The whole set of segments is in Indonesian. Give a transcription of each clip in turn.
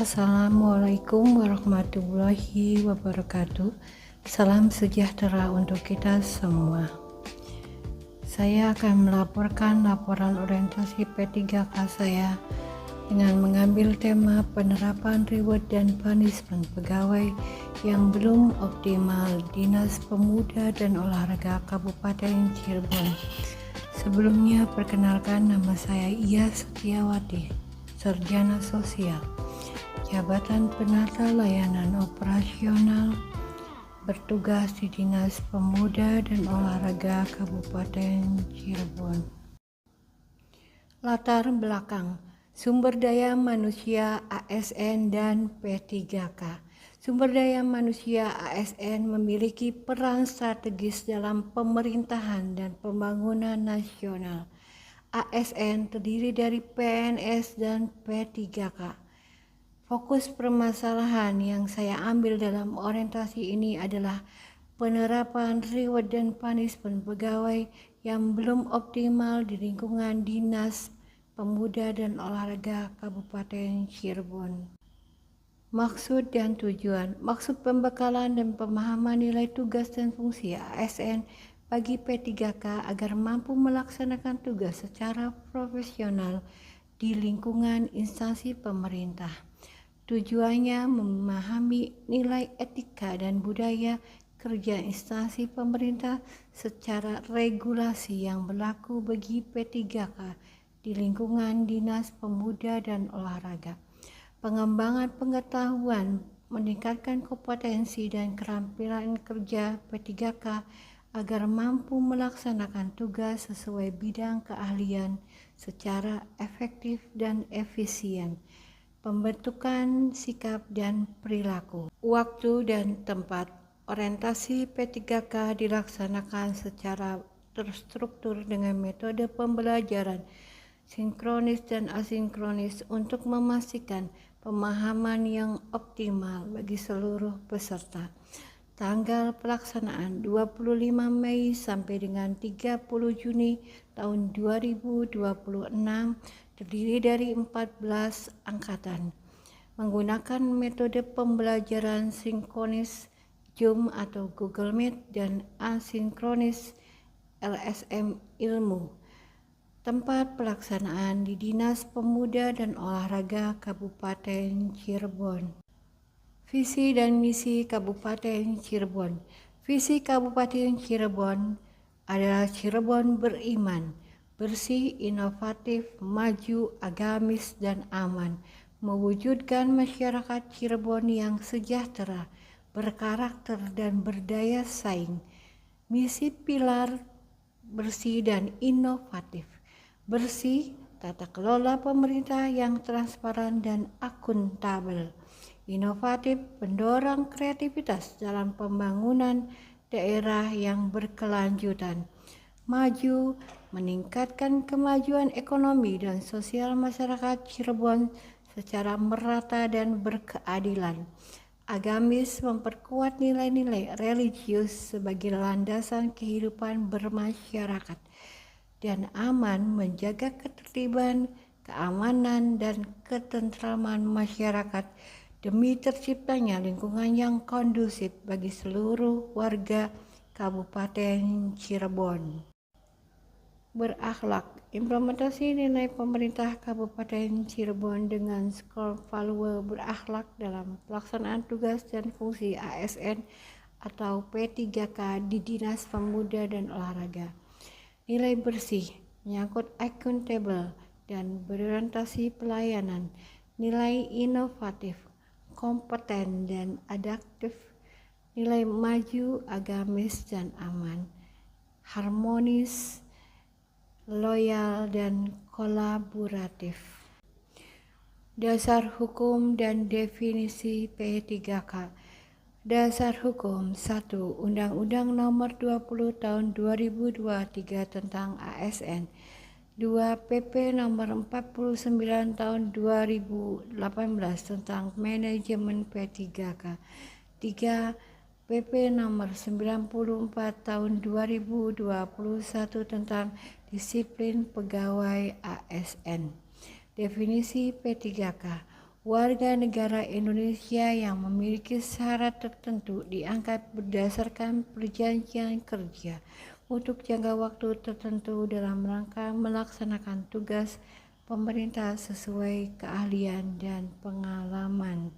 Assalamualaikum warahmatullahi wabarakatuh. Salam sejahtera untuk kita semua. Saya akan melaporkan laporan orientasi P3K saya dengan mengambil tema penerapan reward dan punishment pegawai yang belum optimal Dinas Pemuda dan Olahraga Kabupaten Cirebon. Sebelumnya perkenalkan, nama saya Iya Setiawati, Sarjana Sosial, Jabatan Penata Layanan Operasional, bertugas di Dinas Pemuda dan Olahraga Kabupaten Cirebon. Latar belakang sumber daya manusia ASN dan P3K. Sumber daya manusia ASN memiliki peran strategis dalam pemerintahan dan pembangunan nasional. ASN terdiri dari PNS dan P3K. Fokus permasalahan yang saya ambil dalam orientasi ini adalah penerapan reward dan punishment pegawai yang belum optimal di lingkungan Dinas Pemuda dan Olahraga Kabupaten Cirebon. Maksud dan tujuan. Maksud pembekalan dan pemahaman nilai tugas dan fungsi ASN bagi P3K agar mampu melaksanakan tugas secara profesional di lingkungan instansi pemerintah. Tujuannya memahami nilai etika dan budaya kerja instansi pemerintah secara regulasi yang berlaku bagi P3K di lingkungan Dinas Pemuda dan Olahraga. Pengembangan pengetahuan, meningkatkan kompetensi dan keterampilan kerja P3K agar mampu melaksanakan tugas sesuai bidang keahlian secara efektif dan efisien. Pembentukan sikap dan perilaku. Waktu dan tempat. Orientasi P3K dilaksanakan secara terstruktur dengan metode pembelajaran sinkronis dan asinkronis untuk memastikan pemahaman yang optimal bagi seluruh peserta. Tanggal pelaksanaan 25 Mei sampai dengan 30 Juni tahun 2026, terdiri dari 14 angkatan. Menggunakan metode pembelajaran sinkronis Zoom atau Google Meet dan asinkronis LSM Ilmu. Tempat pelaksanaan di Dinas Pemuda dan Olahraga Kabupaten Cirebon. Visi dan misi Kabupaten Cirebon. Visi Kabupaten Cirebon adalah Cirebon beriman, bersih, inovatif, maju, agamis, dan aman, mewujudkan masyarakat Cirebon yang sejahtera, berkarakter, dan berdaya saing. Misi pilar bersih dan inovatif. Bersih, tata kelola pemerintah yang transparan dan akuntabel. Inovatif, mendorong kreativitas dalam pembangunan daerah yang berkelanjutan. Maju, meningkatkan kemajuan ekonomi dan sosial masyarakat Cirebon secara merata dan berkeadilan. Agamis, memperkuat nilai-nilai religius sebagai landasan kehidupan bermasyarakat. Dan aman, menjaga ketertiban, keamanan, dan ketentraman masyarakat demi terciptanya lingkungan yang kondusif bagi seluruh warga Kabupaten Cirebon. Berakhlak. Implementasi nilai pemerintah Kabupaten Cirebon dengan skor value berakhlak dalam pelaksanaan tugas dan fungsi ASN atau P3K di Dinas Pemuda dan Olahraga. Nilai bersih, menyangkut accountable dan berorientasi pelayanan. Nilai inovatif, kompeten dan adaptif. Nilai maju, agamis dan aman. Harmonis, loyal dan kolaboratif. Dasar hukum dan definisi P3K. Dasar hukum 1. Undang-Undang Nomor 20 Tahun 2023 tentang ASN. 2. PP Nomor 49 Tahun 2018 tentang manajemen P3K. 3. PP Nomor 94 Tahun 2021 tentang disiplin pegawai ASN. Definisi P3K. warga negara Indonesia yang memiliki syarat tertentu diangkat berdasarkan perjanjian kerja untuk jangka waktu tertentu dalam rangka melaksanakan tugas pemerintah sesuai keahlian dan pengalaman.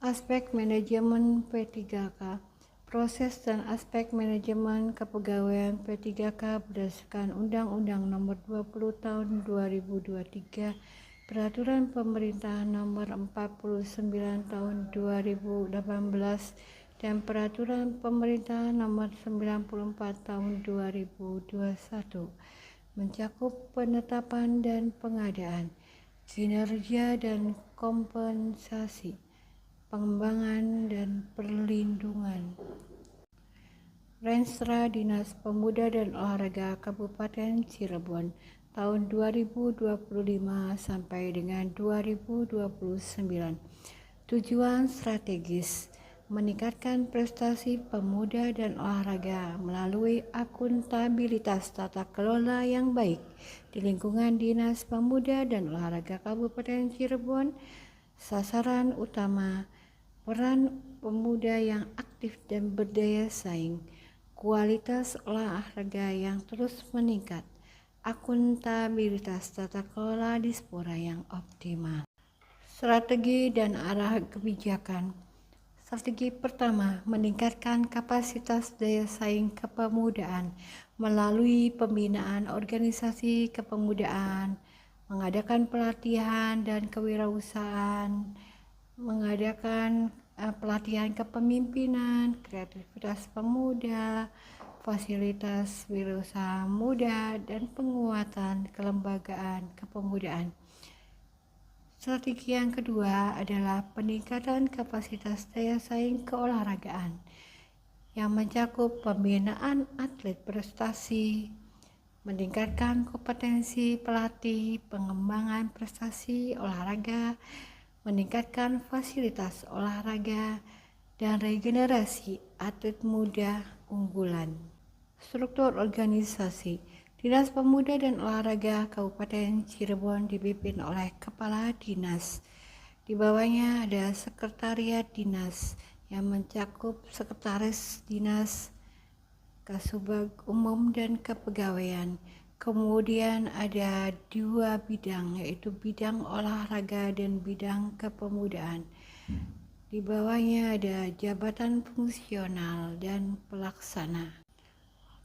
Aspek manajemen P3K. Proses dan aspek manajemen kepegawaian P3K berdasarkan Undang-Undang Nomor 20 Tahun 2023, Peraturan Pemerintah Nomor 49 Tahun 2018, dan Peraturan Pemerintah Nomor 94 Tahun 2021 mencakup penetapan dan pengadaan, kinerja dan kompensasi, pengembangan dan perlindungan. Renstra Dinas Pemuda dan Olahraga Kabupaten Cirebon tahun 2025 sampai dengan 2029. Tujuan strategis: meningkatkan prestasi pemuda dan olahraga melalui akuntabilitas tata kelola yang baik di lingkungan Dinas Pemuda dan Olahraga Kabupaten Cirebon. Sasaran utama: peran pemuda yang aktif dan berdaya saing, kualitas olahraga yang terus meningkat, akuntabilitas tata kelola Dispora yang optimal. Strategi dan arah kebijakan. Strategi pertama, meningkatkan kapasitas daya saing kepemudaan melalui pembinaan organisasi kepemudaan, mengadakan pelatihan dan kewirausahaan, mengadakan pelatihan kepemimpinan, kreativitas pemuda, fasilitas wirausaha muda, dan penguatan kelembagaan kepemudaan. Strategi yang kedua adalah peningkatan kapasitas daya saing keolahragaan yang mencakup pembinaan atlet prestasi, meningkatkan kompetensi pelatih, pengembangan prestasi olahraga, meningkatkan fasilitas olahraga, dan regenerasi atlet muda unggulan. Struktur organisasi. Dinas Pemuda dan Olahraga Kabupaten Cirebon dipimpin oleh Kepala Dinas. Di bawahnya ada Sekretariat Dinas yang mencakup Sekretaris Dinas, Kasubag Umum dan Kepegawaian. Kemudian ada 2 bidang, yaitu bidang olahraga dan bidang kepemudaan. Di bawahnya ada jabatan fungsional dan pelaksana.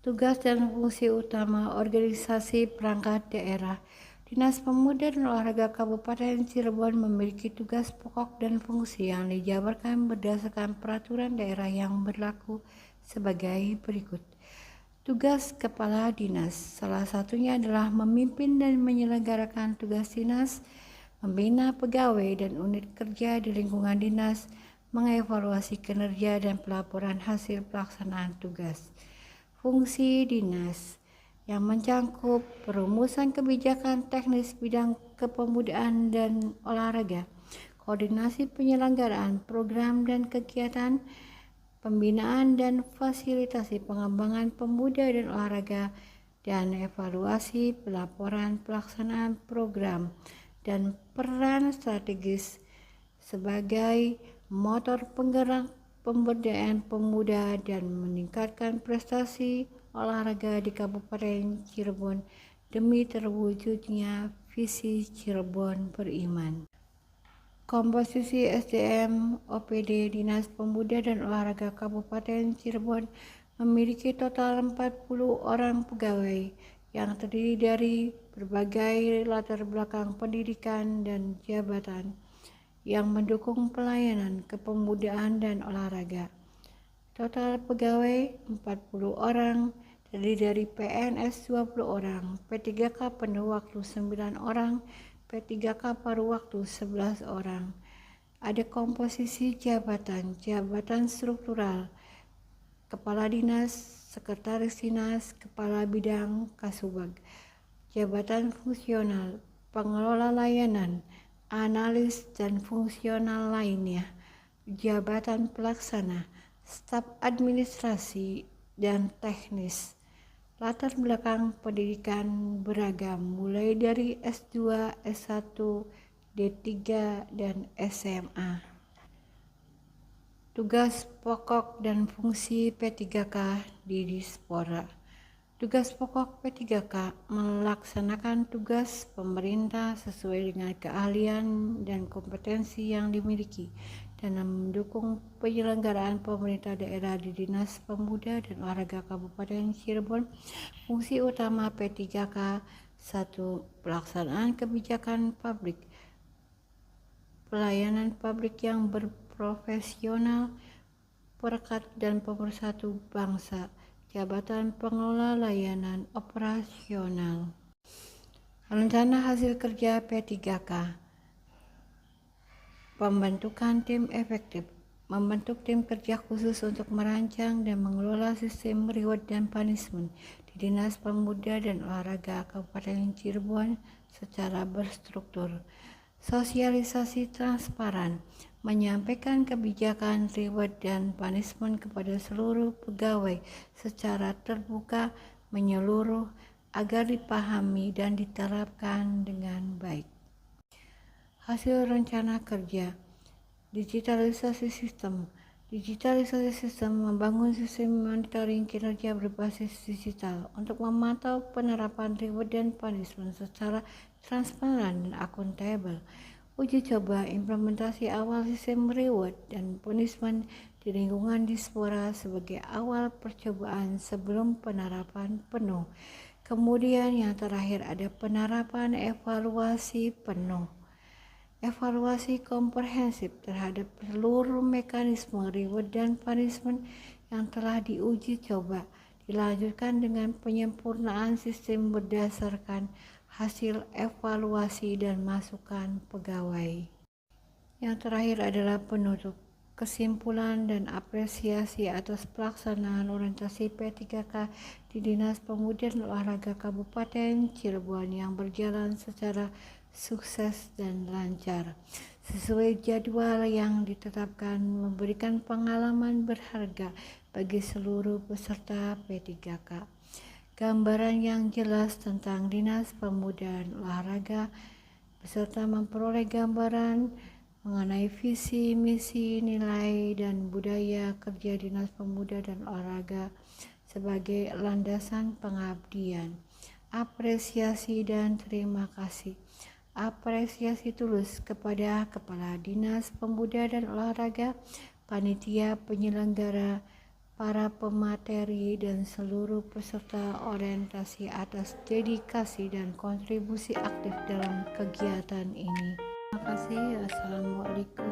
Tugas dan fungsi utama organisasi perangkat daerah. Dinas Pemuda dan Olahraga Kabupaten Cirebon memiliki tugas pokok dan fungsi yang dijabarkan berdasarkan peraturan daerah yang berlaku sebagai berikut. Tugas Kepala Dinas, salah satunya adalah memimpin dan menyelenggarakan tugas dinas, membina pegawai dan unit kerja di lingkungan dinas, mengevaluasi kinerja dan pelaporan hasil pelaksanaan tugas. Fungsi dinas yang mencangkup perumusan kebijakan teknis bidang kepemudaan dan olahraga, koordinasi penyelenggaraan program dan kegiatan, pembinaan dan fasilitasi pengembangan pemuda dan olahraga, dan evaluasi pelaporan pelaksanaan program, dan peran strategis sebagai motor penggerak pemberdayaan pemuda dan meningkatkan prestasi olahraga di Kabupaten Cirebon demi terwujudnya visi Cirebon Beriman. Komposisi SDM OPD Dinas Pemuda dan Olahraga Kabupaten Cirebon memiliki total 40 orang pegawai yang terdiri dari berbagai latar belakang pendidikan dan jabatan yang mendukung pelayanan kepemudaan dan olahraga. Total pegawai 40 orang, terdiri dari PNS 20 orang, P3K penuh waktu 9 orang, P3K paruh waktu 11 orang. Ada komposisi jabatan, jabatan struktural, Kepala Dinas, Sekretaris Dinas, Kepala Bidang, Kasubag. Jabatan fungsional, pengelola layanan, analis dan fungsional lainnya, jabatan pelaksana, staf administrasi dan teknis. Latar belakang pendidikan beragam mulai dari S2, S1, D3, dan SMA. Tugas pokok dan fungsi P3K di Dispora. Tugas pokok P3K melaksanakan tugas pemerintah sesuai dengan keahlian dan kompetensi yang dimiliki dan mendukung penyelenggaraan pemerintah daerah di Dinas Pemuda dan Olahraga Kabupaten Cirebon. Fungsi utama P3K: 1. Pelaksanaan kebijakan publik, pelayanan publik yang berprofesional, perekat dan pemersatu bangsa. Jabatan Pengelola Layanan Operasional. Rencana hasil kerja P3K. Pembentukan tim efektif. Membentuk tim kerja khusus untuk merancang dan mengelola sistem reward dan punishment di Dinas Pemuda dan Olahraga Kabupaten Cirebon secara berstruktur. Sosialisasi transparan. Menyampaikan kebijakan reward dan punishment kepada seluruh pegawai secara terbuka menyeluruh agar dipahami dan diterapkan dengan baik. Hasil rencana kerja. Digitalisasi sistem. Digitalisasi sistem membangun sistem monitoring kinerja berbasis digital untuk memantau penerapan reward dan punishment secara transparan dan akuntabel. Uji coba implementasi awal sistem reward dan punishment di lingkungan Dispora sebagai awal percobaan sebelum penerapan penuh. Kemudian yang terakhir ada penerapan evaluasi penuh. Evaluasi komprehensif terhadap seluruh mekanisme reward dan punishment yang telah diuji coba dilanjutkan dengan penyempurnaan sistem berdasarkan hasil evaluasi dan masukan pegawai. Yang terakhir adalah penutup. Kesimpulan dan apresiasi atas pelaksanaan orientasi P3K di Dinas Pemuda dan Olahraga Kabupaten Cirebon yang berjalan secara sukses dan lancar sesuai jadwal yang ditetapkan, memberikan pengalaman berharga bagi seluruh peserta P3K. Gambaran yang jelas tentang Dinas Pemuda dan Olahraga beserta memperoleh gambaran mengenai visi, misi, nilai, dan budaya kerja Dinas Pemuda dan Olahraga sebagai landasan pengabdian. Apresiasi dan terima kasih. Apresiasi tulus kepada Kepala Dinas Pemuda dan Olahraga, panitia penyelenggara, para pemateri, dan seluruh peserta orientasi atas dedikasi dan kontribusi aktif dalam kegiatan ini. Terima kasih. Assalamualaikum